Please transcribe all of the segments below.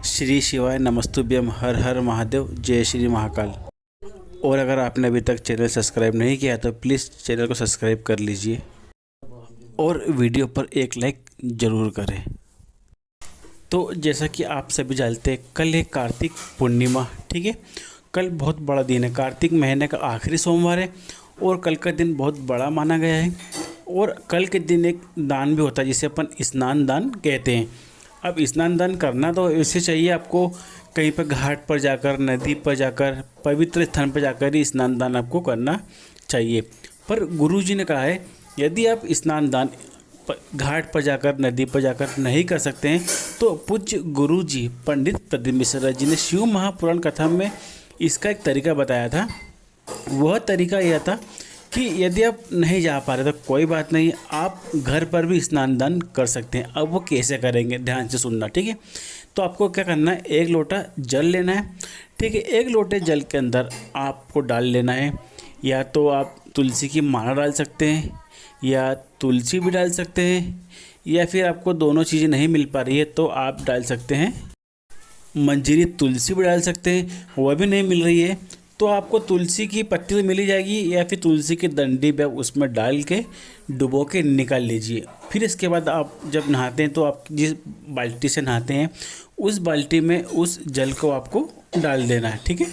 श्री शिवाय नमस्तुभ्यम, हर हर महादेव, जय श्री महाकाल। और अगर आपने अभी तक चैनल सब्सक्राइब नहीं किया तो प्लीज़ चैनल को सब्सक्राइब कर लीजिए और वीडियो पर एक लाइक ज़रूर करें। तो जैसा कि आप सभी जानते हैं, कल है कार्तिक पूर्णिमा। ठीक है, कल बहुत बड़ा दिन है, कार्तिक महीने का आखिरी सोमवार है और कल का दिन बहुत बड़ा माना गया है। और कल के दिन एक दान भी होता है जिसे अपन स्नान दान कहते हैं। अब स्नान दान करना तो ऐसे चाहिए आपको, कहीं पर घाट पर जाकर, नदी पर जाकर, पवित्र स्थान पर जाकर ही स्नान दान आपको करना चाहिए। पर गुरुजी ने कहा है यदि आप स्नान दान घाट पर जाकर, नदी पर जाकर नहीं कर सकते हैं तो पूज्य गुरुजी पंडित प्रदीप मिश्रा जी ने शिव महापुराण कथा में इसका एक तरीका बताया था। वह तरीका यह था कि यदि आप नहीं जा पा रहे तो कोई बात नहीं, आप घर पर भी स्नान दान कर सकते हैं। अब वो कैसे करेंगे, ध्यान से सुनना। ठीक है, तो आपको क्या करना है, एक लोटा जल लेना है। ठीक है, एक लोटे जल के अंदर आपको डाल लेना है, या तो आप तुलसी की माला डाल सकते हैं या तुलसी भी डाल सकते हैं, या फिर आपको दोनों चीज़ें नहीं मिल पा रही है तो आप डाल सकते हैं मंजीरी तुलसी भी डाल सकते हैं। वह भी नहीं मिल रही है तो आपको तुलसी की पत्ती तो मिल ही जाएगी, या फिर तुलसी की डंडी भी उसमें डाल के डुबो के निकाल लीजिए। फिर इसके बाद आप जब नहाते हैं तो आप जिस बाल्टी से नहाते हैं उस बाल्टी में उस जल को आपको डाल देना है। ठीक है,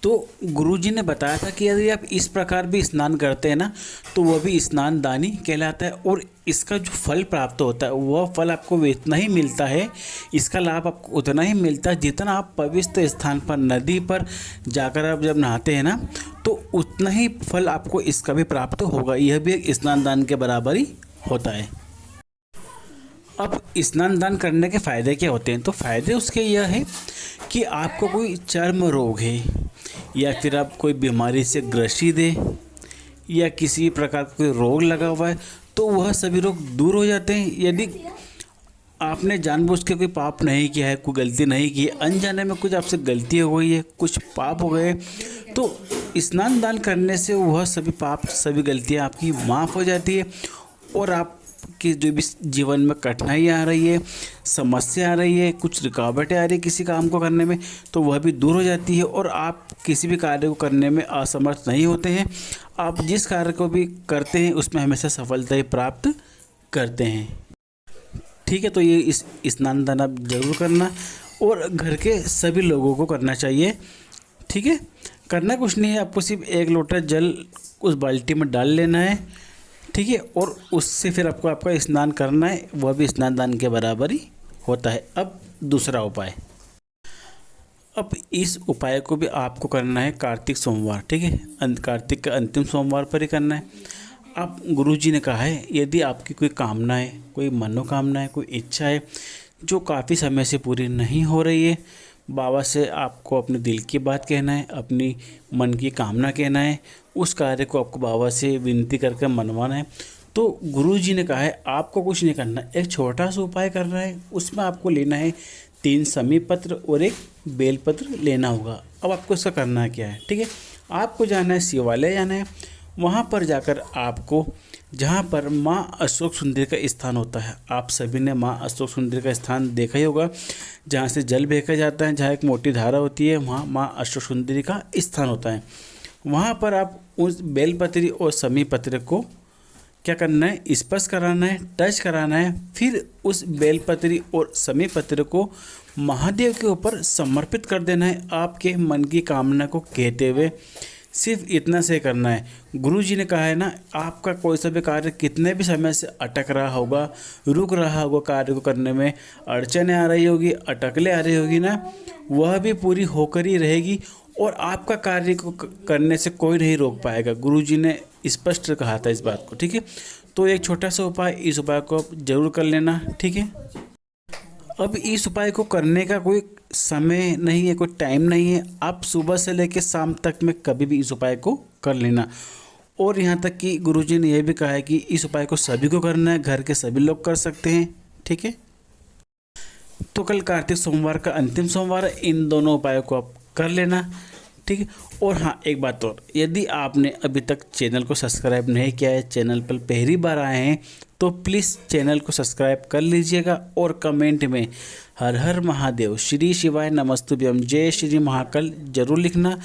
तो गुरुजी ने बताया था कि यदि आप इस प्रकार भी स्नान करते हैं ना तो वह भी स्नान दानी कहलाता है, और इसका जो फल प्राप्त होता है वह फल आपको इतना ही मिलता है, इसका लाभ आपको उतना ही मिलता है जितना आप पवित्र स्थान पर, नदी पर जाकर आप जब नहाते हैं ना तो उतना ही फल आपको इसका भी प्राप्त होगा। यह भी एक स्नान दान के बराबर ही होता है। अब स्नान दान करने के फ़ायदे क्या होते हैं, तो फ़ायदे उसके यह है कि आपको कोई चर्म रोग है या फिर आप कोई बीमारी से ग्रसित है या किसी प्रकार का कोई रोग लगा हुआ है तो वह सभी रोग दूर हो जाते हैं। यदि आपने जानबूझ के कोई पाप नहीं किया है, कोई गलती नहीं की है, अनजाने में कुछ आपसे गलती हो गई है, कुछ पाप हो गए, तो स्नान दान करने से वह सभी पाप, सभी गलतियाँ आपकी माफ़ हो जाती है और आप कि जो भी जीवन में कठिनाई आ रही है, समस्या आ रही है, कुछ रुकावटें आ रही है किसी काम को करने में, तो वह भी दूर हो जाती है और आप किसी भी कार्य को करने में असमर्थ नहीं होते हैं। आप जिस कार्य को भी करते हैं उसमें हमेशा सफलता ही प्राप्त करते हैं। ठीक है, तो ये इस स्नान दान आप जरूर करना और घर के सभी लोगों को करना चाहिए। ठीक है, करना कुछ नहीं है, आपको सिर्फ एक लोटा जल उस बाल्टी में डाल लेना है। ठीक है, और उससे फिर आपको आपका स्नान करना है, वह भी स्नान दान के बराबर ही होता है। अब दूसरा उपाय, अब इस उपाय को भी आपको करना है कार्तिक सोमवार। ठीक है, कार्तिक का अंतिम सोमवार पर ही करना है। अब गुरुजी ने कहा है यदि आपकी कोई कामना है, कोई मनोकामना है, कोई इच्छा है जो काफ़ी समय से पूरी नहीं हो रही है, बाबा से आपको अपने दिल की बात कहना है, अपनी मन की कामना कहना है, उस कार्य को आपको बाबा से विनती करके मनवाना है, तो गुरुजी ने कहा है आपको कुछ नहीं करना, एक छोटा सा उपाय करना है। उसमें आपको लेना है 3 समी पत्र और एक बेलपत्र लेना होगा। अब आपको इसका करना क्या है, ठीक है, आपको जाना है शिवालय जाना है। वहाँ पर जाकर आपको, जहाँ पर माँ अशोक सुंदरी का स्थान होता है, आप सभी ने माँ अशोक सुंदरी का स्थान देखा ही होगा, जहाँ से जल फेंका जाता है, जहाँ एक मोटी धारा होती है, वहाँ माँ अशोक सुंदरी का स्थान होता है। वहाँ पर आप उस बेलपत्री और समी पत्र को क्या करना है, स्पर्श कराना है, टच कराना है। फिर उस बेलपत्री और समी पत्र को महादेव के ऊपर समर्पित कर देना है, आपके मन की कामना को कहते हुए। सिर्फ इतना से करना है। गुरुजी ने कहा है ना, आपका कोई सा भी कार्य कितने भी समय से अटक रहा होगा, रुक रहा होगा, कार्य को करने में अड़चने आ रही होगी, अटकले आ रही होगी ना, वह भी पूरी होकर ही रहेगी और आपका कार्य को करने से कोई नहीं रोक पाएगा। गुरुजी ने स्पष्ट कहा था इस बात को। ठीक है, तो एक छोटा सा उपाय, इस उपाय को आप जरूर कर लेना। ठीक है, अब इस उपाय को करने का कोई समय नहीं है, कोई टाइम नहीं है, आप सुबह से लेकर शाम तक में कभी भी इस उपाय को कर लेना। और यहाँ तक कि गुरुजी ने यह भी कहा है कि इस उपाय को सभी को करना है, घर के सभी लोग कर सकते हैं। ठीक है, तो कल कार्तिक सोमवार का अंतिम सोमवार है, इन दोनों उपायों को आप कर लेना। ठीक है। और हाँ, एक बात और, यदि आपने अभी तक चैनल को सब्सक्राइब नहीं किया है, चैनल पर पहली बार आए हैं, तो प्लीज़ चैनल को सब्सक्राइब कर लीजिएगा और कमेंट में हर हर महादेव, श्री शिवाय नमस्तुभ्यम, जय श्री महाकाल जरूर लिखना।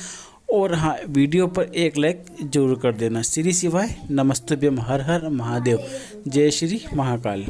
और हाँ, वीडियो पर एक लाइक जरूर कर देना। श्री शिवाय नमस्तुभ्यम, हर हर महादेव, जय श्री महाकाल।